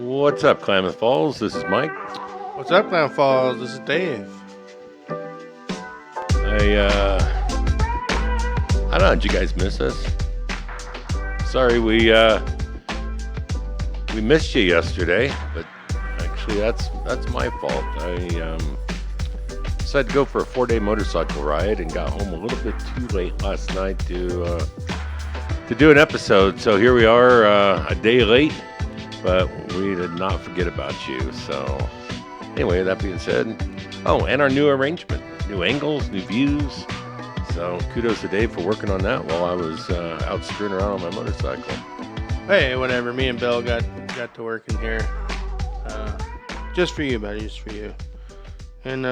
What's up, Klamath Falls? This is Mike. What's up, Klamath Falls? This is Dave. I don't know. Did you guys miss us? Sorry, we missed you yesterday, but actually that's my fault. I decided to go for a 4-day motorcycle ride and got home a little bit too late last night to do an episode. So here we are, a day late, but we did not forget about you. So anyway, that being said, and our new arrangement, new angles, new views. So kudos to Dave for working on that while I was out screwing around on my motorcycle. Hey, whatever. Me and Bill got to work in here. Just for you, buddy. Just for you. And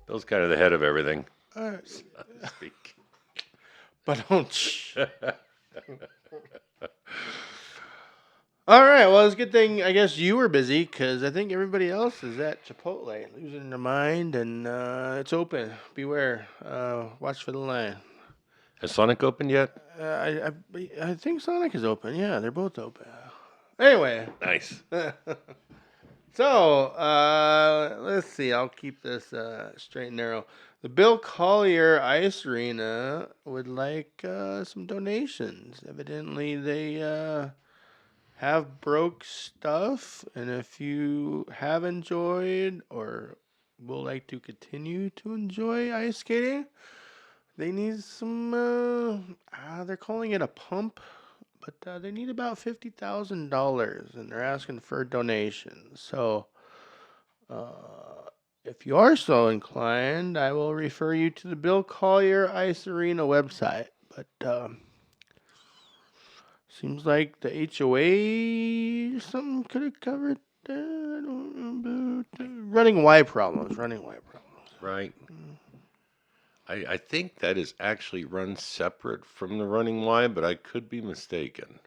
Bill's kind of the head of everything. so to speak. But don't. All right. Well, it's a good thing. I guess you were busy because I think everybody else is at Chipotle, losing their mind, and it's open. Beware. Watch for the line. Has Sonic opened yet? I think Sonic is open. Yeah, they're both open. Anyway. Nice. So, let's see. I'll keep this straight and narrow. The Bill Collier Ice Arena would like some donations. Evidently, they have broke stuff. And if you have enjoyed or will like to continue to enjoy ice skating, they need some, they're calling it a pump. But they need about $50,000, and they're asking for donations. So, if you are so inclined, I will refer you to the Bill Collier Ice Arena website. But seems like the HOA or something could have covered that. I don't remember. Running Y problems. Right. I think that is actually run separate from the Running Y, but I could be mistaken.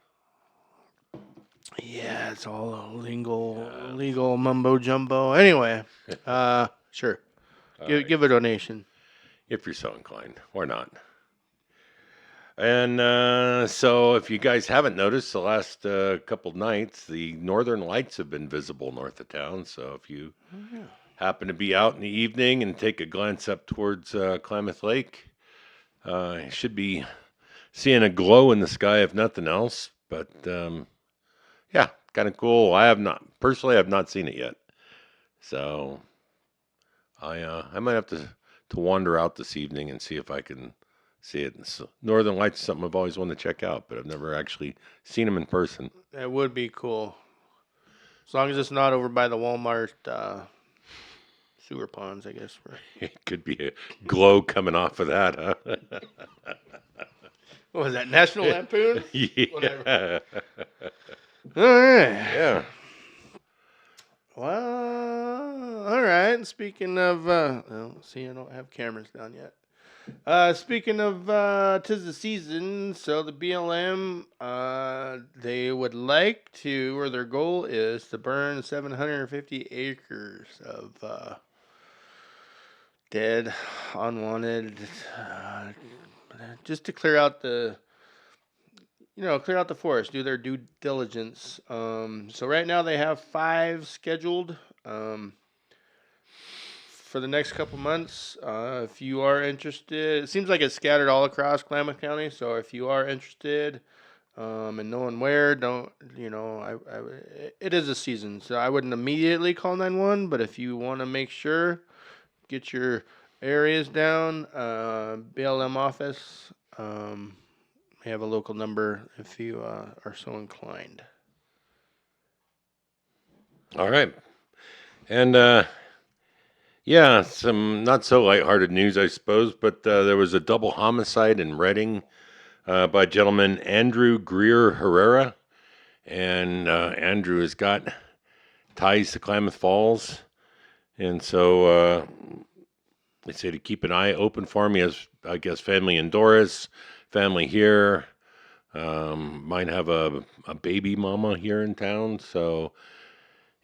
Yeah, it's all a legal mumbo jumbo. Anyway, sure. Give a donation. If you're so inclined, or not. And so if you guys haven't noticed, the last couple nights, the northern lights have been visible north of town. So if you happen to be out in the evening and take a glance up towards Klamath Lake, you should be seeing a glow in the sky if nothing else. But yeah, kind of cool. I have not seen it yet. So I might have to wander out this evening and see if I can see it. Northern Lights is something I've always wanted to check out, but I've never actually seen them in person. That would be cool. As long as it's not over by the Walmart sewer ponds, I guess. It could be a glow coming off of that, huh? What was that, National Lampoon? Yeah. Whatever. All right. Yeah. Well, all right. Speaking of, I don't have cameras down yet. Speaking of, 'tis the season, so the BLM, they would like to, or their goal is to burn 750 acres of dead, unwanted, just to clear out the forest, do their due diligence. So right now they have 5 scheduled for the next couple months. If you are interested, it seems like it's scattered all across Klamath County. So if you are interested and knowing where, it is a season. So I wouldn't immediately call 911, but if you want to make sure, get your areas down, BLM office. We have a local number if you are so inclined. All right. And yeah, some not so lighthearted news, I suppose, but there was a double homicide in Redding by gentleman Andrew Greer Herrera. And Andrew has got ties to Klamath Falls. And so they say to keep an eye open for him. He has, I guess, family in Doris, family here. Might have a baby mama here in town. So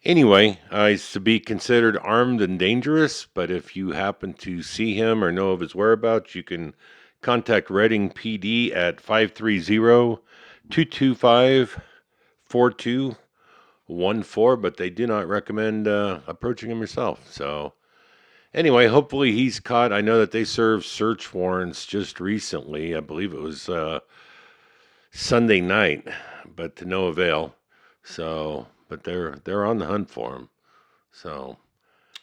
anyway, he's to be considered armed and dangerous. But if you happen to see him or know of his whereabouts, you can contact Redding PD at 530-225-42 S1E25, but they do not recommend approaching him yourself. So, anyway, hopefully he's caught. I know that they served search warrants just recently. I believe it was Sunday night, but to no avail. So, but they're on the hunt for him. So,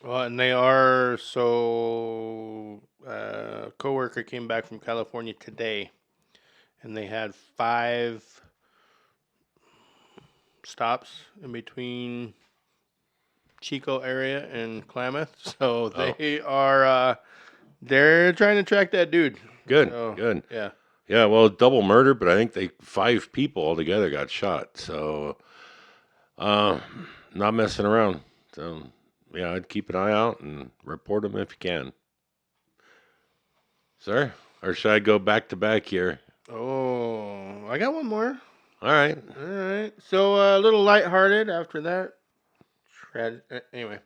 Well, and they are so. A coworker came back from California today, and they had 5 stops in between Chico area and Klamath. So oh, they are. They're trying to track that dude. good, So good. yeah. Yeah, well, double murder, but I think 5 people altogether got shot. So, uh, not messing around. So, yeah, I'd keep an eye out and report them if you can. Sir? Or should I go back to back here? Oh, I got one more. All right. All right. So a little lighthearted after that. Anyway,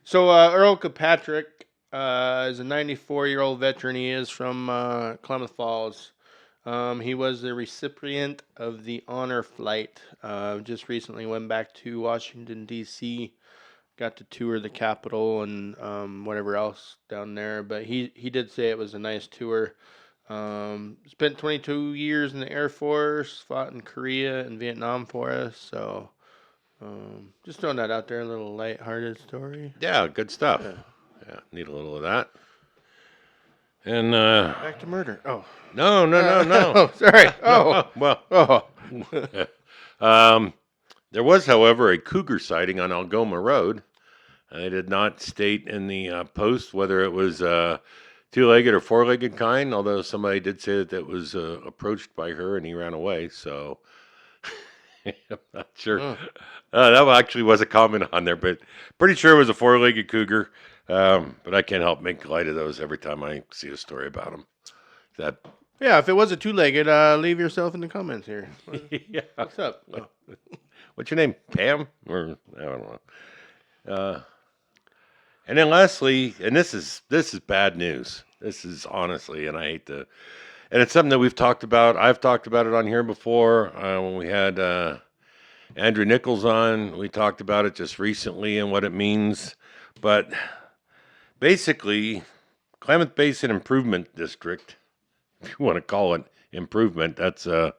so Earl Kilpatrick is a 94-year-old veteran. He is from Klamath Falls. He was the recipient of the honor flight. Just recently went back to Washington D.C. Got to tour the Capitol and whatever else down there. But he did say it was a nice tour. Spent 22 years in the Air Force. Fought in Korea and Vietnam for us. So just throwing that out there, a little lighthearted story. Yeah, good stuff. Yeah. Yeah, need a little of that. And Back to murder. Oh. no, no, no, no. Oh, sorry. No, Oh. well, Oh. there was, however, a cougar sighting on Algoma Road. They did not state in the post whether it was two-legged or four-legged kind, although somebody did say that it was approached by her and he ran away. So I'm not sure. Oh. That actually was a comment on there, but pretty sure it was a four-legged cougar. But I can't help make light of those every time I see a story about them. That Yeah, if it was a two-legged, leave yourself in the comments here. yeah. What's up? Oh. What's your name? Pam? Or I don't know. And then lastly, and this is bad news. This is honestly, and I hate to, and it's something that we've talked about. I've talked about it on here before when we had Andrew Nichols on. We talked about it just recently and what it means. But basically, Klamath Basin Improvement District, if you want to call it improvement, that's a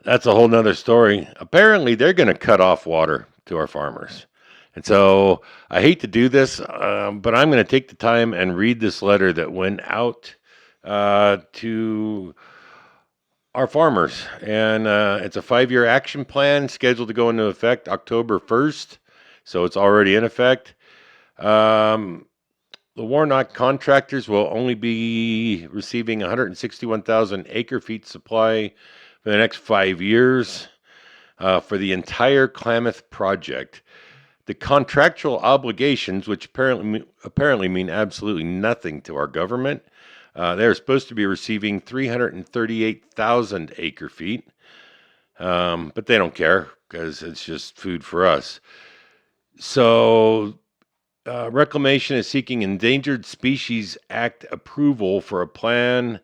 whole nother story. Apparently, they're going to cut off water to our farmers. And so I hate to do this, but I'm going to take the time and read this letter that went out to our farmers. And it's a 5-year action plan scheduled to go into effect October 1st. So it's already in effect. The Warnock contractors will only be receiving 161,000 acre feet supply for the next 5 years for the entire Klamath project. The contractual obligations, which apparently mean absolutely nothing to our government, they're supposed to be receiving 338,000 acre feet, but they don't care because it's just food for us. So, Reclamation is seeking Endangered Species Act approval for a plan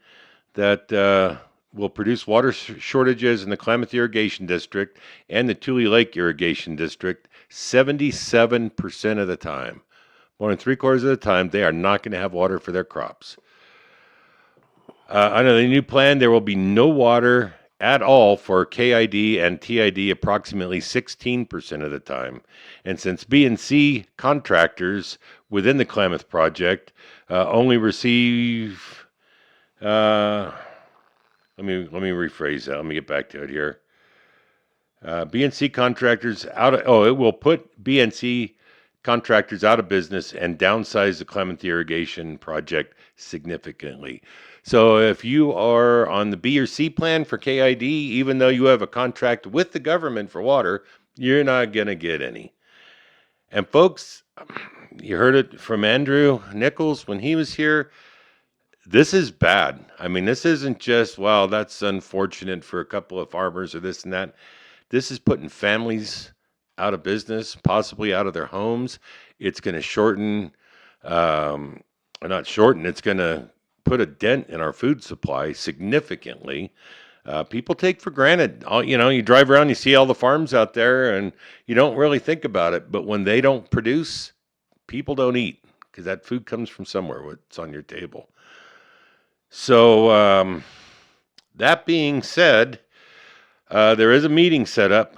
that will produce water shortages in the Klamath Irrigation District and the Tule Lake Irrigation District 77% of the time. More than 3/4 of the time, they are not going to have water for their crops. Under the new plan, there will be no water at all for KID and TID approximately 16% of the time. And since B&C contractors within the Klamath project only receive, let me rephrase that. Let me get back to it here. B&C contractors it will put B&C contractors out of business and downsize the Klamath irrigation project significantly. So if you are on the B or C plan for KID, even though you have a contract with the government for water, you're not going to get any. And folks, you heard it from Andrew Nichols when he was here. This is bad. I mean, this isn't just, well, that's unfortunate for a couple of farmers or this and that. This is putting families out of business, possibly out of their homes. It's going to shorten, not shorten, it's going to put a dent in our food supply significantly. People take for granted. You drive around, you see all the farms out there, and you don't really think about it. But when they don't produce, people don't eat because that food comes from somewhere. What's on your table. So that being said, there is a meeting set up,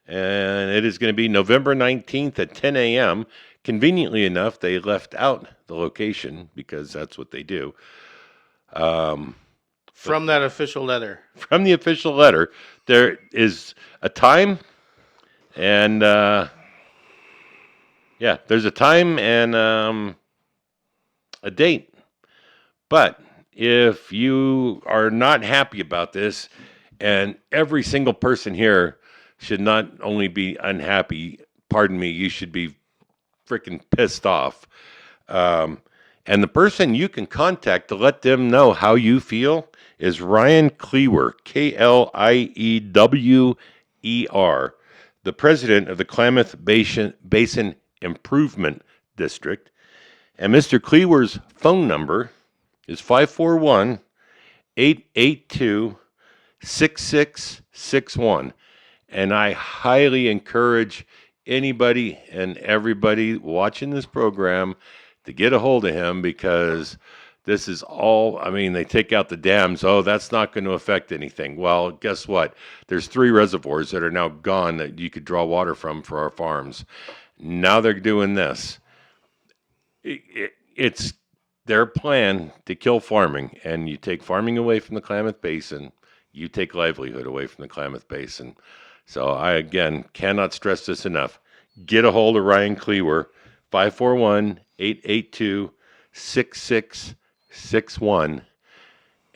and it is going to be November 19th at 10 a.m. Conveniently enough, they left out the location because that's what they do. From that official letter. From the official letter, there is a time, and there's a time and a date. But if you are not happy about this, and every single person here should not only be unhappy, pardon me, you should be freaking pissed off. And the person you can contact to let them know how you feel is Ryan Klewer, Kliewer, the president of the Klamath Basin Improvement District. And Mr. Klewer's phone number is 541 882 6661. And I highly encourage anybody and everybody watching this program to get a hold of him because this is all, they take out the dams. Oh, that's not going to affect anything. Well, guess what? There's 3 reservoirs that are now gone that you could draw water from for our farms. Now they're doing this. It's their plan to kill farming, and you take farming away from the Klamath Basin, you take livelihood away from the Klamath Basin. So I, again, cannot stress this enough. Get a hold of Ryan Klewer, 541-882-6661,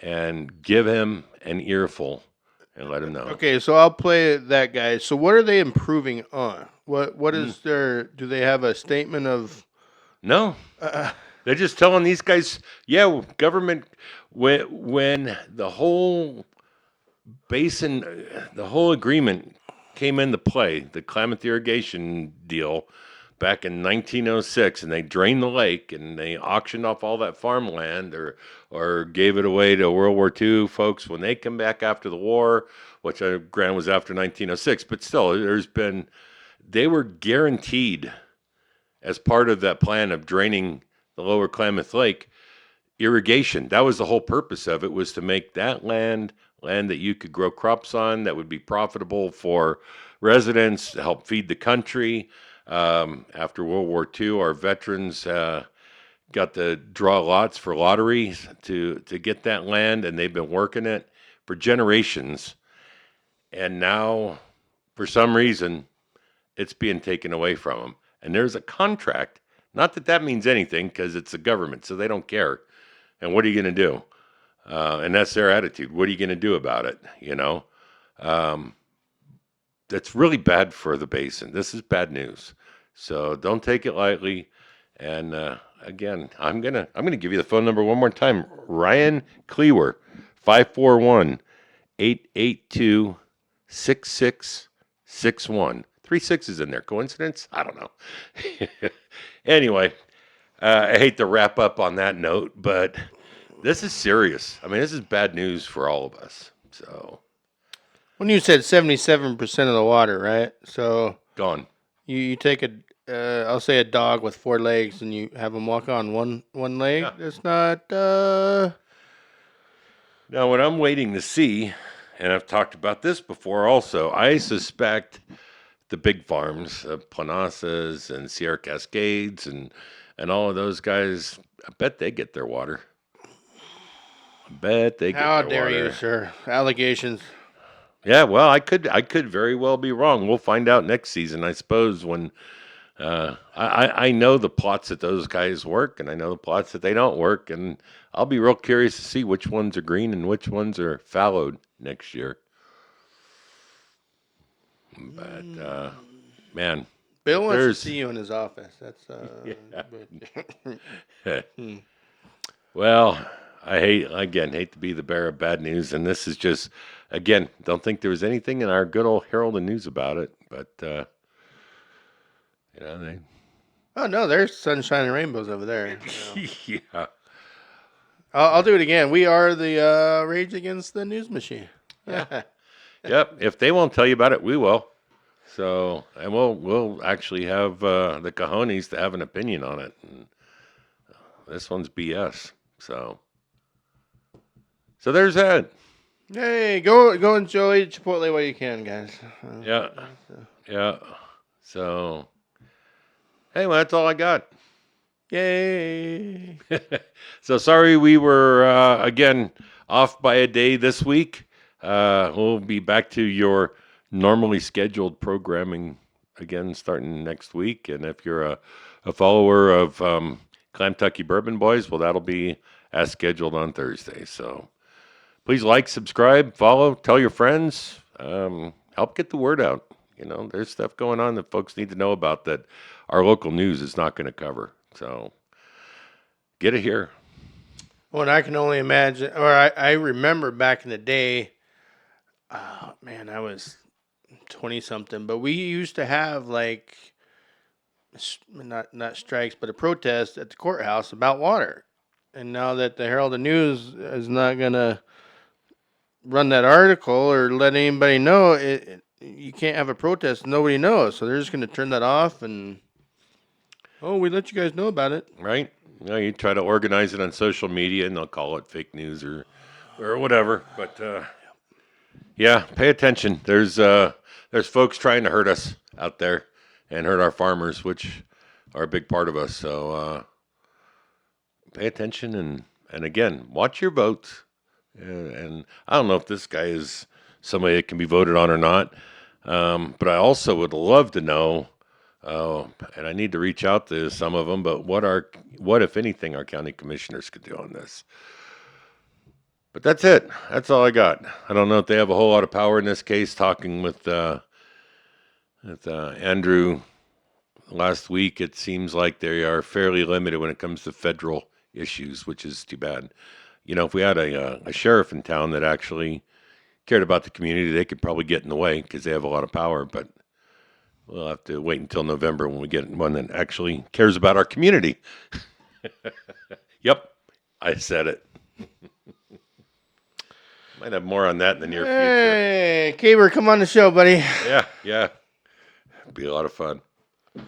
and give him an earful and let him know. Okay, so I'll play that guy. So what are they improving on? What is their? Do they have a statement of? No. They're just telling these guys, yeah, government, when the whole basin, the whole agreement came into play, the Klamath irrigation deal back in 1906, and they drained the lake and they auctioned off all that farmland or gave it away to World War II folks when they come back after the war, which I grant was after 1906, but still, they were guaranteed as part of that plan of draining the lower Klamath Lake, irrigation. That was the whole purpose of it, was to make that land that you could grow crops on, that would be profitable for residents, to help feed the country. After World War II, our veterans got to draw lots for lotteries to get that land, and they've been working it for generations. And now, for some reason, it's being taken away from them. And there's a contract. Not that that means anything, because it's the government, so they don't care. And what are you going to do? And that's their attitude. What are you going to do about it? That's really bad for the basin. This is bad news. So don't take it lightly. And again, I'm gonna give you the phone number one more time. Ryan Klewer, 541-882-6661. 3 6s in there. Coincidence? I don't know. Anyway, I hate to wrap up on that note, but this is serious. This is bad news for all of us. So, when you said 77% of the water, right? So gone. You take I'll say a dog with 4 legs, and you have him walk on one leg. Yeah. That's not. Now, what I'm waiting to see, and I've talked about this before also, I suspect the big farms, Planasas and Sierra Cascades and all of those guys, I bet they get their water. How dare you, sir? Allegations. Yeah, well, I could very well be wrong. We'll find out next season, I suppose, when I know the plots that those guys work, and I know the plots that they don't work, and I'll be real curious to see which ones are green and which ones are fallowed next year. But man, Bill wants to see you in his office. That's Well, I hate to be the bearer of bad news, and this is just, again, don't think there was anything in our good old Herald and News about it, but they. Oh no, there's sunshine and rainbows over there. Yeah. I'll do it again. We are the Rage Against the News Machine. Yeah. Yep. If they won't tell you about it, we will. So, and we'll actually have the cojones to have an opinion on it. And this one's BS. So there's that. Hey, go enjoy Chipotle while you can, guys. Yeah. Yeah. So, hey, well, that's all I got. Yay! So sorry we were again off by a day this week. We'll be back to your normally scheduled programming again starting next week. And if you're a follower of Clamtucky Bourbon Boys, well, that'll be as scheduled on Thursday. So please like, subscribe, follow, tell your friends, help get the word out. You know, there's stuff going on that folks need to know about that our local news is not going to cover. So get it here. Well, and I can only imagine, or I remember back in the day. Oh man, I was 20 something, but we used to have like not strikes, but a protest at the courthouse about water. And now that the Herald of News is not gonna run that article or let anybody know, you can't have a protest. Nobody knows, so they're just gonna turn that off and we let you guys know about it. Right? You know, you try to organize it on social media and they'll call it fake news or whatever. But yeah, pay attention. There's folks trying to hurt us out there and hurt our farmers, which are a big part of us. So pay attention and again, watch your votes. And I don't know if this guy is somebody that can be voted on or not. But I also would love to know, and I need to reach out to some of them, but what if anything, our county commissioners could do on this. But that's it. That's all I got. I don't know if they have a whole lot of power in this case. Talking with Andrew last week, it seems like they are fairly limited when it comes to federal issues, which is too bad. You know, if we had a sheriff in town that actually cared about the community, they could probably get in the way because they have a lot of power. But we'll have to wait until November when we get one that actually cares about our community. Yep, I said it. Might have more on that in the near future. Hey, Caber, come on the show, buddy. Yeah. Be a lot of fun. All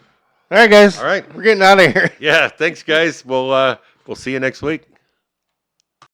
right, guys. All right. We're getting out of here. Yeah, thanks, guys. We'll see you next week.